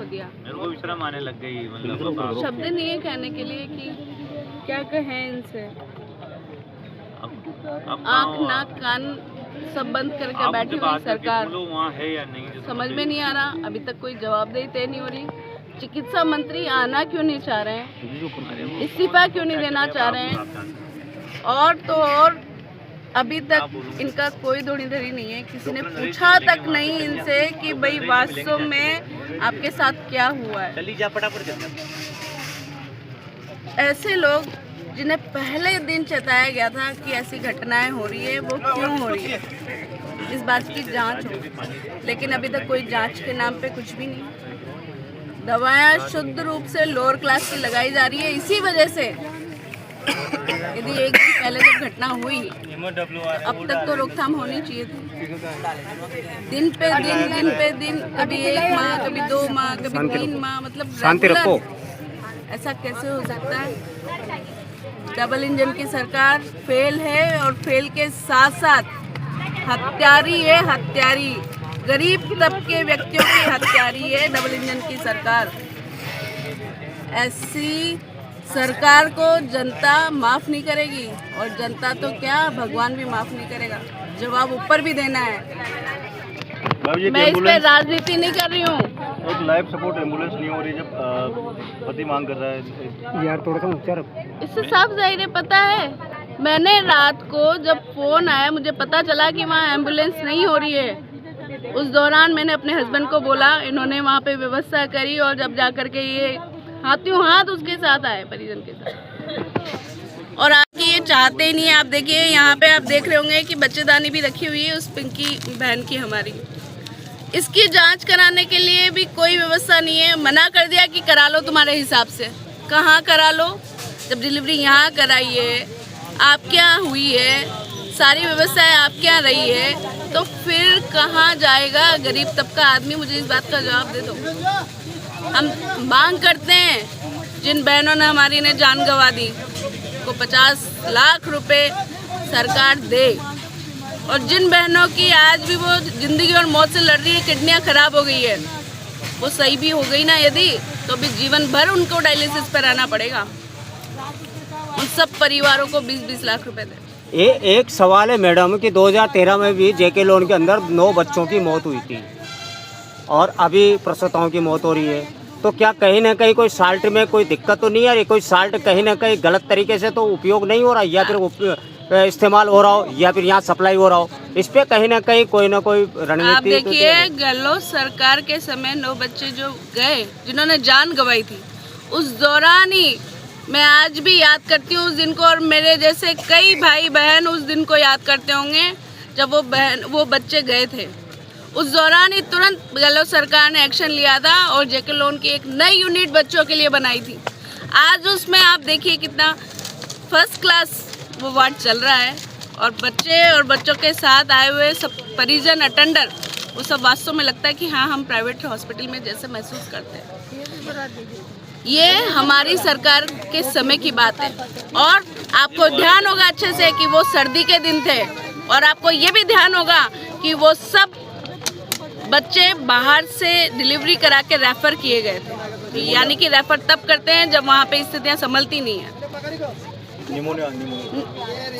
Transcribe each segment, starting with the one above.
दिया। मेरे को भी शर्म आने लग गई, मतलब शब्द नहीं है कहने के लिए कि क्या कहें इनसे। आँख नाक कान सब बंद करके बैठी हुई सरकार, वहाँ है या नहीं समझ में नहीं आ रहा। अभी तक कोई जवाबदेही तय नहीं हो रही। चिकित्सा मंत्री आना क्यों नहीं चाह रहे हैं, इस्तीफा क्यों नहीं देना चाह रहे हैं। और तो और अभी तक इनका कोई धोनीधरी नहीं है। किसी ने पूछा तक नहीं इनसे कि भाई वास्तव में आपके साथ क्या हुआ है। ऐसे लोग जिन्हें पहले दिन चेताया गया था कि ऐसी घटनाएं हो रही है, वो क्यों हो रही है, इस बात की जांच हो। लेकिन अभी तक कोई जांच के नाम पे कुछ भी नहीं। दवाएं शुद्ध रूप से लोअर क्लास की लगाई जा रही है। इसी वजह से यदि एक दिन पहले जब घटना हुई तो अब तक तो रोकथाम होनी चाहिए थी। दिन पे दिन कभी 1 माह, कभी 2 माह, कभी 3 माह, मतलब शांति रखो। ऐसा कैसे हो सकता है। डबल इंजन की सरकार फेल है और फेल के साथ साथ हत्यारी है, हत्यारी। गरीब तबके व्यक्तियों की हत्यारी है डबल इंजन की सरकार। ऐसी सरकार को जनता माफ नहीं करेगी, और जनता तो क्या भगवान भी माफ नहीं करेगा। जवाब ऊपर भी देना है। मैं इस पे राजनीति नहीं कर रही हूँ। एक लाइफ सपोर्ट एम्बुलेंस नहीं हो रही जब पति मांग कर रहा है यार, थोड़ा सा ऊंचा रखो। इससे साफ जाहिर है, पता है मैंने रात को जब फोन आया मुझे पता चला कि वहाँ एम्बुलेंस नहीं हो रही है। उस दौरान मैंने अपने हस्बैंड को बोला, इन्होंने वहाँ पे व्यवस्था करी, और जब जाकर के ये हाथों हाथ उसके साथ आए, परिजन के साथ। और आप ये चाहते ही नहीं है। आप देखिए यहाँ पे आप देख रहे होंगे कि बच्चेदानी भी रखी हुई है उस पिंकी बहन की हमारी। इसकी जांच कराने के लिए भी कोई व्यवस्था नहीं है। मना कर दिया कि करा लो तुम्हारे हिसाब से। कहाँ करा लो, जब डिलीवरी यहाँ कराई है, आप क्या हुई है, सारी व्यवस्थाएं आप क्या रही है, तो फिर कहाँ जाएगा गरीब तबका आदमी। मुझे इस बात का जवाब दे दो। हम मांग करते हैं जिन बहनों ने हमारी ने जान गंवा दी को 50 लाख रुपए सरकार दे, और जिन बहनों की आज भी वो जिंदगी और मौत से लड़ रही है, किडनियां खराब हो गई है, वो सही भी हो गई ना यदि, तो भी जीवन भर उनको डायलिसिस पर रहना पड़ेगा। उन सब परिवारों को 20-20 लाख रुपए दे। एक सवाल है मैडम कि 2013 में भी जेके लोन के अंदर 9 बच्चों की मौत हुई थी, और अभी प्रसूताओं की मौत हो रही है। तो क्या कहीं ना कहीं कोई साल्ट में कोई दिक्कत तो नहीं है? कोई साल्ट कहीं ना कहीं गलत तरीके से तो उपयोग नहीं हो रहा, या फिर इस्तेमाल हो रहा हो, या फिर यहाँ सप्लाई हो रहा हो, इस पे कहीं ना कहीं कोई ना कोई रणनीति। आप देखिए गहलोत सरकार के समय 9 बच्चे जो गए, जिन्होंने जान गंवाई थी, उस दौरान ही मैं आज भी याद करती हूँ उस दिन को, और मेरे जैसे कई भाई बहन उस दिन को याद करते होंगे जब वो बच्चे गए थे। उस दौरान ही तुरंत गहलोत सरकार ने एक्शन लिया था और जेके लोन की एक नई यूनिट बच्चों के लिए बनाई थी। आज उसमें आप देखिए कितना फर्स्ट क्लास वो वार्ड चल रहा है, और बच्चे और बच्चों के साथ आए हुए सब परिजन अटेंडर, वो सब वास्तव में लगता है कि हाँ हम प्राइवेट हॉस्पिटल में जैसे महसूस करते हैं। ये हमारी सरकार के समय की बात है। और आपको ध्यान होगा अच्छे से कि वो सर्दी के दिन थे, और आपको ये भी ध्यान होगा कि वो सब बच्चे बाहर से डिलीवरी करा के रेफर किए गए थे। यानी कि रेफर तब करते हैं जब वहाँ पे स्थितियाँ संभलती नहीं है। निमोनिया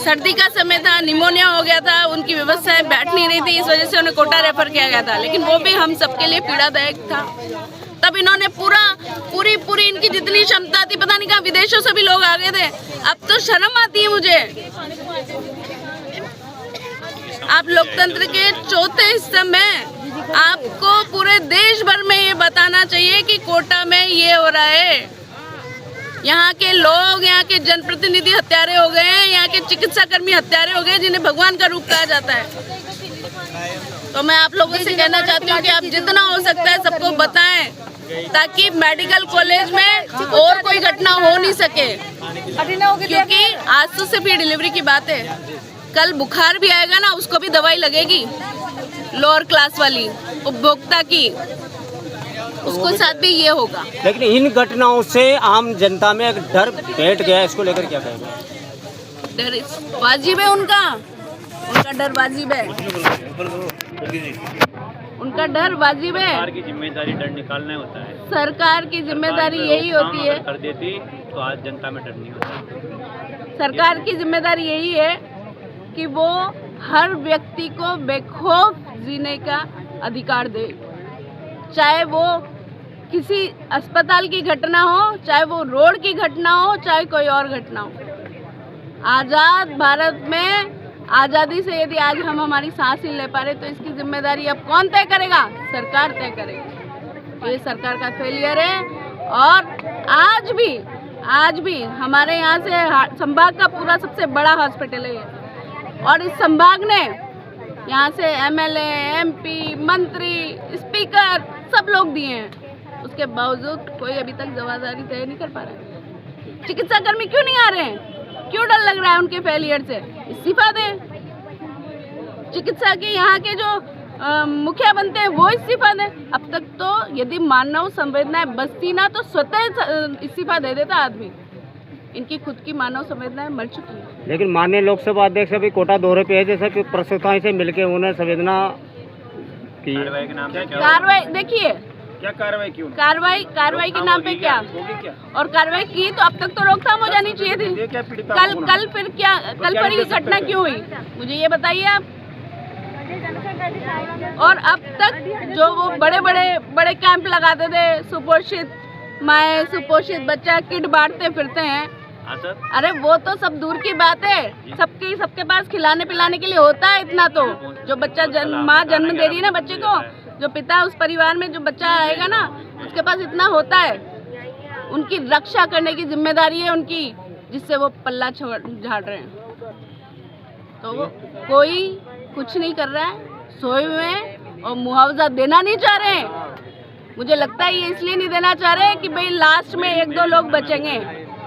सर्दी का समय था, निमोनिया हो गया था, उनकी व्यवस्थाएं बैठ नहीं रही थी, इस वजह से उन्हें कोटा रेफर किया गया था। लेकिन वो भी हम सबके लिए पीड़ादायक था। तब इन्होंने पूरी इनकी जितनी क्षमता थी, पता नहीं कहाँ विदेशों से भी लोग आ गए थे। अब तो शर्म आती है मुझे। आप लोकतंत्र के चौथे हिस्से में, आपको पूरे देश भर में ये बताना चाहिए कि कोटा में ये हो रहा है। यहाँ के लोग, यहाँ के जनप्रतिनिधि हत्यारे हो गए हैं, यहाँ के चिकित्सा कर्मी हत्यारे हो गए, जिन्हें भगवान का रूप कहा जाता है। तो मैं आप लोगों से कहना चाहती हूँ कि आप जितना हो सकता है सबको बताएं, ताकि मेडिकल कॉलेज में और कोई घटना हो नहीं सके। क्योंकि आज तो सिर्फ ये डिलीवरी की बात है, कल बुखार भी आएगा ना, उसको भी दवाई लगेगी, लोअर क्लास वाली उपभोक्ता की, उसको साथ भी ये होगा। लेकिन इन घटनाओं से आम जनता में एक डर बैठ गया, इसको लेकर क्या कहेंगे? डर वाजिब है उनका डर वाजिब है। उनका डर वाजिब है। सरकार की जिम्मेदारी डर निकालना होता है। सरकार की जिम्मेदारी यही होती है। कर देती तो आज जनता में डर नहीं होता। सरकार की जिम्मेदारी यही है कि वो हर व्यक्ति को बेखौफ जीने का अधिकार दे, चाहे वो किसी अस्पताल की घटना हो, चाहे वो रोड की घटना हो, चाहे कोई और घटना हो। आज़ाद भारत में आज़ादी से यदि आज हम हमारी सांस ही ले पा रहे तो इसकी जिम्मेदारी अब कौन तय करेगा? सरकार तय करेगी। ये सरकार का फेलियर है। और आज भी हमारे यहाँ से संभाग का पूरा सबसे बड़ा हॉस्पिटल है ये। और इस संभाग ने यहाँ से MLA, MP, मंत्री, स्पीकर सब लोग दिए हैं, उसके बावजूद कोई अभी तक जवाबदारी तय नहीं कर पा रहा है। चिकित्सा कर्मी क्यों नहीं आ रहे हैं? क्यों डर लग रहा है उनके फेलियर से? इस्तीफा दें। चिकित्सा के यहाँ के जो मुखिया बनते हैं वो इस्तीफा दें। अब तक तो यदि मानव संवेदनाएं बचती ना तो स्वतः इस्तीफा दे देता आदमी। इनकी खुद की मानव संवेदनाएं मर चुकी है। लेकिन माननीय लोकसभा अध्यक्ष अभी कोटा दौरे पे है, जैसे कि प्रसूताओं से मिलके उन्होंने संवेदना की। कार्रवाई के नाम पे क्या कार्रवाई देखिए, क्या कार्रवाई क्यों? कार्रवाई के नाम पे क्या? और कार्रवाई की तो अब तक तो रोकथाम हो जानी चाहिए थी। कल पर ही घटना क्यों हुई? मुझे ये बताइए आप। और अब तक जो वो बड़े कैंप लगाते थे, सुपोषित माए, सुपोषित बच्चा किट बांटते फिरते हैं, अरे वो तो सब दूर की बात है। सबके पास खिलाने पिलाने के लिए होता है इतना तो। जो बच्चा माँ जन्म दे रही है ना बच्चे को, जो पिता उस परिवार में जो बच्चा आएगा ना उसके पास इतना होता है। उनकी रक्षा करने की जिम्मेदारी है उनकी, जिससे वो पल्ला झाड़ रहे हैं। तो कोई कुछ नहीं कर रहा है, सोए हुए हैं और मुआवजा देना नहीं चाह रहे हैं। मुझे लगता है ये इसलिए नहीं देना चाह रहे हैं कि भाई लास्ट में 1-2 लोग बचेंगे,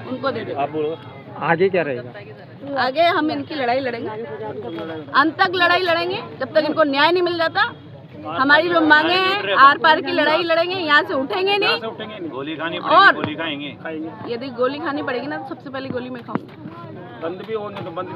उनको दे दे। आप बोलो आगे क्या रहेगा? आगे हम इनकी लड़ाई लड़ेंगे, अंत तक लड़ाई लड़ेंगे जब तक इनको न्याय नहीं मिल जाता। हमारी जो मांगे हैं आर पार की लड़ाई लड़ेंगे, यहाँ से उठेंगे नहीं। गोली खानी और गोली खाएंगे। यदि गोली खानी पड़ेगी ना तो सबसे पहले गोली मैं खाऊंगी। बंद भी होंगे तो बंद